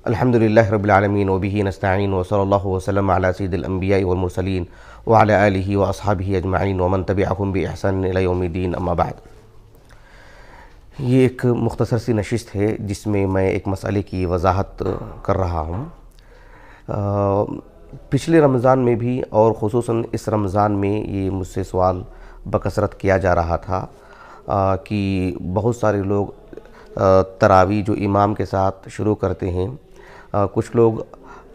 الحمدللہ رب العالمین وبہ نستعین وصلی اللہ وسلم علی سید الانبیاء والمرسلین وعلی آلہ واصحابہ اجمعین ومن تبعہم بإحسان الی یوم الدین اما بعد۔ یہ ایک مختصر سی نشست ہے جس میں میں ایک مسئلے کی وضاحت کر رہا ہوں۔ پچھلے رمضان میں بھی اور خصوصاً اس رمضان میں یہ مجھ سے سوال بکثرت کیا جا رہا تھا کہ بہت سارے لوگ تراویح جو امام کے ساتھ شروع کرتے ہیں، کچھ لوگ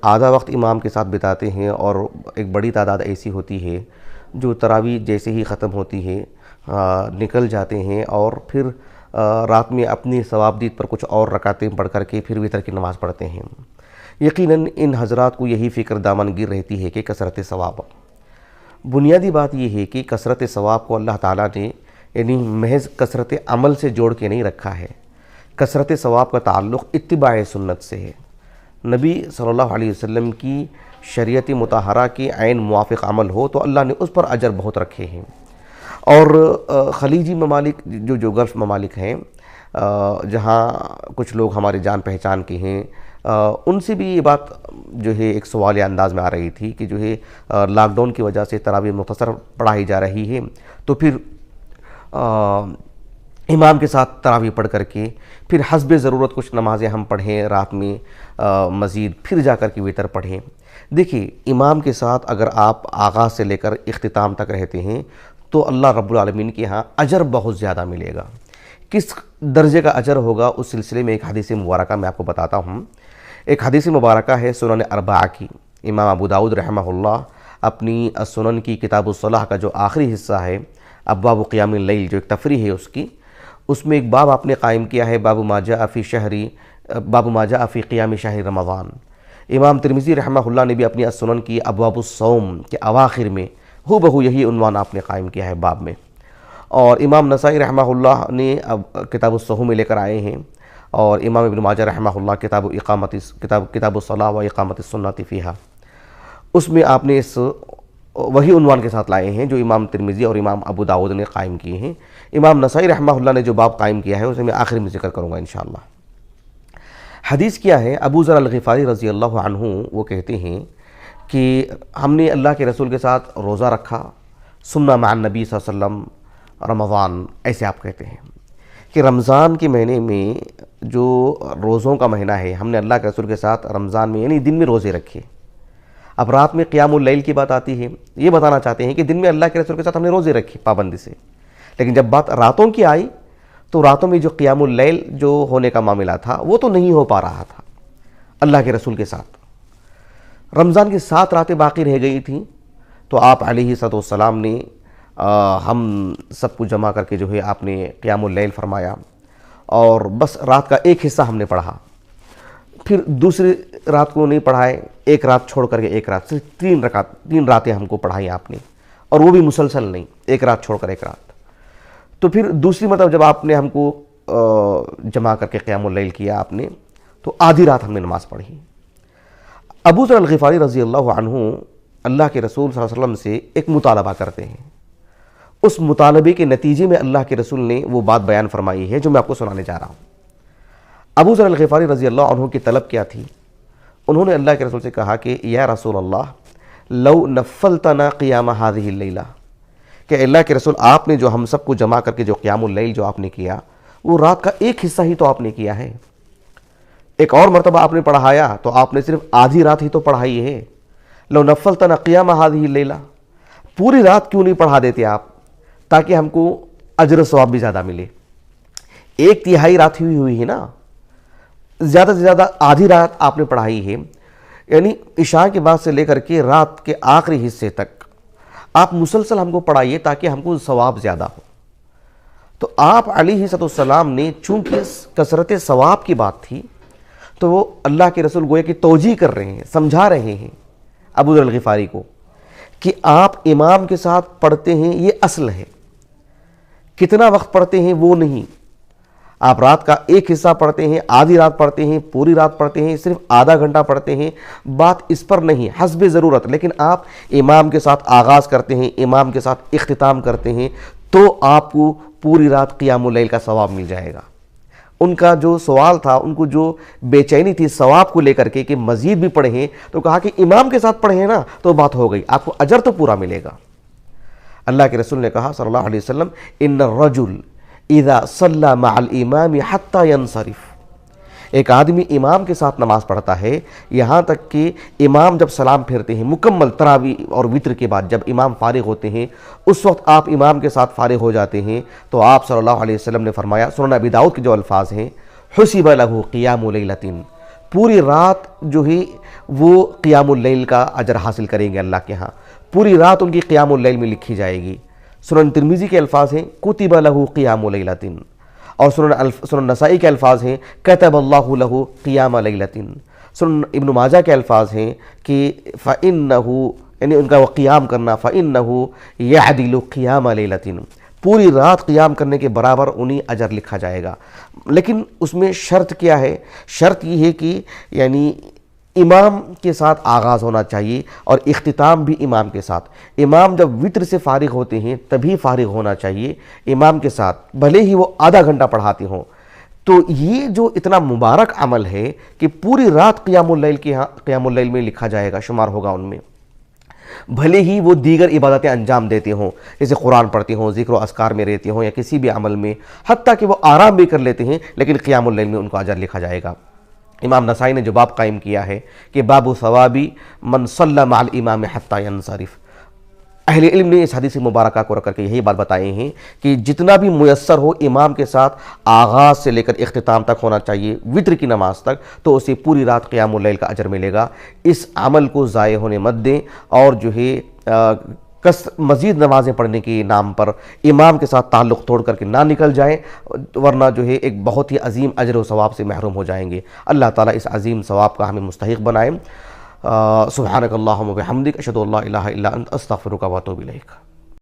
آدھا وقت امام کے ساتھ بتاتے ہیں اور ایک بڑی تعداد ایسی ہوتی ہے جو تراویح جیسے ہی ختم ہوتی ہے نکل جاتے ہیں اور پھر رات میں اپنی ثوابدید پر کچھ اور رکعتیں پڑھ کر کے پھر وتر کی نماز پڑھتے ہیں۔ یقیناً ان حضرات کو یہی فکر دامن گیر رہتی ہے کہ کثرت ثواب۔ بنیادی بات یہ ہے کہ کثرت ثواب کو اللہ تعالیٰ نے یعنی محض کثرت عمل سے جوڑ کے نہیں رکھا ہے۔ کثرت ثواب کا تعلق اتباع سنت سے ہے۔ نبی صلی اللہ علیہ وسلم کی شریعت مطہرہ کے عین موافق عمل ہو تو اللہ نے اس پر اجر بہت رکھے ہیں۔ اور خلیجی ممالک جو گلف ممالک ہیں، جہاں کچھ لوگ ہمارے جان پہچان کے ہیں، ان سے بھی یہ بات جو ہے ایک سوالیہ انداز میں آ رہی تھی کہ جو ہے لاک ڈاؤن کی وجہ سے تراویح مختصر پڑھائی جا رہی ہے، تو پھر امام کے ساتھ تراویح پڑھ کر کے پھر حسب ضرورت کچھ نمازیں ہم پڑھیں رات میں مزید، پھر جا کر کے وتر پڑھیں۔ دیکھیے، امام کے ساتھ اگر آپ آغاز سے لے کر اختتام تک رہتے ہیں تو اللہ رب العالمین کے ہاں اجر بہت زیادہ ملے گا۔ کس درجے کا اجر ہوگا اس سلسلے میں ایک حدیث مبارکہ میں آپ کو بتاتا ہوں۔ ایک حدیث مبارکہ ہے سنن اربعہ کی۔ امام ابو داؤد رحمہ اللہ اپنی سنن کی کتاب الصلاح کا جو آخری حصہ ہے، ابواب قیام اللیل، جو ایک تفریح ہے اس میں ایک باب آپ نے قائم کیا ہے، باب ما جاء فی قیام شہر رمضان۔ امام ترمذی رحمہ اللہ نے بھی اپنی سنن کی ابواب الصوم کے اواخر میں بہو یہی عنوان آپ نے قائم کیا ہے باب میں، اور امام نسائی رحمہ اللہ نے کتاب الصحو میں لے کر آئے ہیں، اور امام ابن ماجہ رحمہ اللہ کتاب الصلاۃ و اقامت السنۃ فیہا، اس میں آپ نے وہی عنوان کے ساتھ لائے ہیں جو امام ترمذی اور امام ابو داؤد نے قائم کیے ہیں۔ امام نسائی رحمہ اللہ نے جو باب قائم کیا ہے اسے میں آخر میں ذکر کروں گا انشاءاللہ۔ حدیث کیا ہے؟ ابو ذر الغفاری رضی اللہ عنہ وہ کہتے ہیں کہ ہم نے اللہ کے رسول کے ساتھ روزہ رکھا، سمنا مع النبی صلی اللہ علیہ وسلم رمضان، ایسے آپ کہتے ہیں کہ رمضان کے مہینے میں جو روزوں کا مہینہ ہے، ہم نے اللہ کے رسول کے ساتھ رمضان میں یعنی دن میں روزے رکھے۔ اب رات میں قیام اللیل کی بات آتی ہے، یہ بتانا چاہتے ہیں کہ دن میں اللہ کے رسول کے ساتھ ہم نے روزے رکھے پابندی سے، لیکن جب بات راتوں کی آئی تو راتوں میں جو قیام اللیل جو ہونے کا معاملہ تھا وہ تو نہیں ہو پا رہا تھا اللہ کے رسول کے ساتھ۔ رمضان کی 7 راتیں باقی رہ گئی تھیں تو آپ علیہ السلام نے ہم سب کو جمع کر کے جو ہے آپ نے قیام اللیل فرمایا، اور بس رات کا ایک حصہ ہم نے پڑھا، پھر دوسری رات کو نہیں پڑھائے، ایک رات چھوڑ کر کے ایک رات، صرف 3 راتیں ہم کو پڑھائی آپ نے، اور وہ بھی مسلسل نہیں، ایک رات چھوڑ کر ایک رات۔ تو پھر دوسری مرتبہ جب آپ نے ہم کو جمع کر کے قیام اللیل کیا آپ نے، تو آدھی رات ہم نے نماز پڑھی۔ ابو ذر الغفاری رضی اللہ عنہ اللہ کے رسول صلی اللہ علیہ وسلم سے ایک مطالبہ کرتے ہیں، اس مطالبے کے نتیجے میں اللہ کے رسول نے وہ بات بیان فرمائی ہے جو میں آپ کو سنانے جا رہا ہوں۔ ابو ذر الغفاری رضی اللہ عنہ کی طلب کیا تھی؟ انہوں نے اللہ کے رسول سے کہا کہ یا رسول اللہ لو نفلتنا قیام هذه اللیلہ، کہ اللہ کے رسول آپ نے جو ہم سب کو جمع کر کے جو قیام اللیل جو آپ نے کیا، وہ رات کا ایک حصہ ہی تو آپ نے کیا ہے، ایک اور مرتبہ آپ نے پڑھایا تو آپ نے صرف آدھی رات ہی تو پڑھائی ہے۔ لو نفلتنا قیام هذه اللیلہ، پوری رات کیوں نہیں پڑھا دیتے آپ تاکہ ہم کو اجر و ثواب بھی زیادہ ملے؟ 1/3 رات ہوئی ہے نا، زیادہ سے زیادہ آدھی رات آپ نے پڑھائی ہے، یعنی عشاء کے بعد سے لے کر کے رات کے آخری حصے تک آپ مسلسل ہم کو پڑھائیے تاکہ ہم کو ثواب زیادہ ہو۔ تو آپ علیہ السلام نے چونکہ کثرت ثواب کی بات تھی تو وہ اللہ کے رسول گویا کہ توجیہ کر رہے ہیں، سمجھا رہے ہیں ابو ذر الغفاری کو کہ آپ امام کے ساتھ پڑھتے ہیں یہ اصل ہے، کتنا وقت پڑھتے ہیں وہ نہیں۔ آپ رات کا ایک حصہ پڑھتے ہیں، آدھی رات پڑھتے ہیں، پوری رات پڑھتے ہیں، صرف آدھا گھنٹہ پڑھتے ہیں، بات اس پر نہیں، حسب ضرورت، لیکن آپ امام کے ساتھ آغاز کرتے ہیں، امام کے ساتھ اختتام کرتے ہیں تو آپ کو پوری رات قیام اللیل کا ثواب مل جائے گا۔ ان کا جو سوال تھا، ان کو جو بے چینی تھی ثواب کو لے کر کے کہ مزید بھی پڑھیں، تو کہا کہ امام کے ساتھ پڑھیں نا تو بات ہو گئی، آپ کو اجر تو پورا ملے گا۔ اللہ کے رسول نے کہا صلی اللہ علیہ وسلم ان الرجل اذا صلی مع الامام حتی ینصرف، ایک آدمی امام کے ساتھ نماز پڑھتا ہے یہاں تک کہ امام جب سلام پھیرتے ہیں مکمل تراویح اور وتر کے بعد، جب امام فارغ ہوتے ہیں اس وقت آپ امام کے ساتھ فارغ ہو جاتے ہیں، تو آپ صلی اللہ علیہ وسلم نے فرمایا، سنن ابی داؤد کے جو الفاظ ہیں، حسب لہ قیام لیلۃ، پوری رات جو ہے وہ قیام اللیل کا اجر حاصل کریں گے اللہ کے ہاں، پوری رات ان کی قیام اللیل میں لکھی جائے گی۔ سنن ترمذی کے الفاظ ہیں کتب لہ قیام لیلۃ، اور سنن نسائی کے الفاظ ہیں کتب اللہ لہ قیام لیلۃ، سنن ابن ماجہ کے الفاظ ہیں کہ فإنہ، یعنی ان کا وہ قیام کرنا، فإنہ یعدل قیام لیلۃ، پوری رات قیام کرنے کے برابر انہیں اجر لکھا جائے گا۔ لیکن اس میں شرط کیا ہے؟ شرط یہ ہے کہ یعنی امام کے ساتھ آغاز ہونا چاہیے اور اختتام بھی امام کے ساتھ۔ امام جب وتر سے فارغ ہوتے ہیں تبھی فارغ ہونا چاہیے امام کے ساتھ، بھلے ہی وہ آدھا گھنٹہ پڑھاتے ہوں۔ تو یہ جو اتنا مبارک عمل ہے کہ پوری رات قیام اللیل میں لکھا جائے گا، شمار ہوگا ان میں، بھلے ہی وہ دیگر عبادتیں انجام دیتے ہوں، جیسے قرآن پڑھتے ہوں، ذکر و اذکار میں رہتے ہوں، یا کسی بھی عمل میں، حتیٰ کہ وہ آرام بھی کر لیتے ہیں، لیکن قیام اللیل میں ان کو اجر لکھا جائے گا۔ امام نسائی نے جو باب قائم کیا ہے کہ باب ثوابی من صلی مع الامام حتی ینصرف، اہل علم نے اس حدیث مبارکہ کو رکھ کر کے یہی بات بتائے ہیں کہ جتنا بھی میسر ہو امام کے ساتھ آغاز سے لے کر اختتام تک ہونا چاہیے، وتر کی نماز تک، تو اسے پوری رات قیام اللیل کا اجر ملے گا۔ اس عمل کو ضائع ہونے مت دیں، اور جو ہے مزید نمازیں پڑھنے کے نام پر امام کے ساتھ تعلق توڑ کر کے نہ نکل جائیں، ورنہ جو ہے ایک بہت ہی عظیم اجر و ثواب سے محروم ہو جائیں گے۔ اللہ تعالیٰ اس عظیم ثواب کا ہمیں مستحق بنائے۔ سبحانک اللہم و بحمدک، اشہد ان لا الہ الا انت، استغفرک و اتوب الیک۔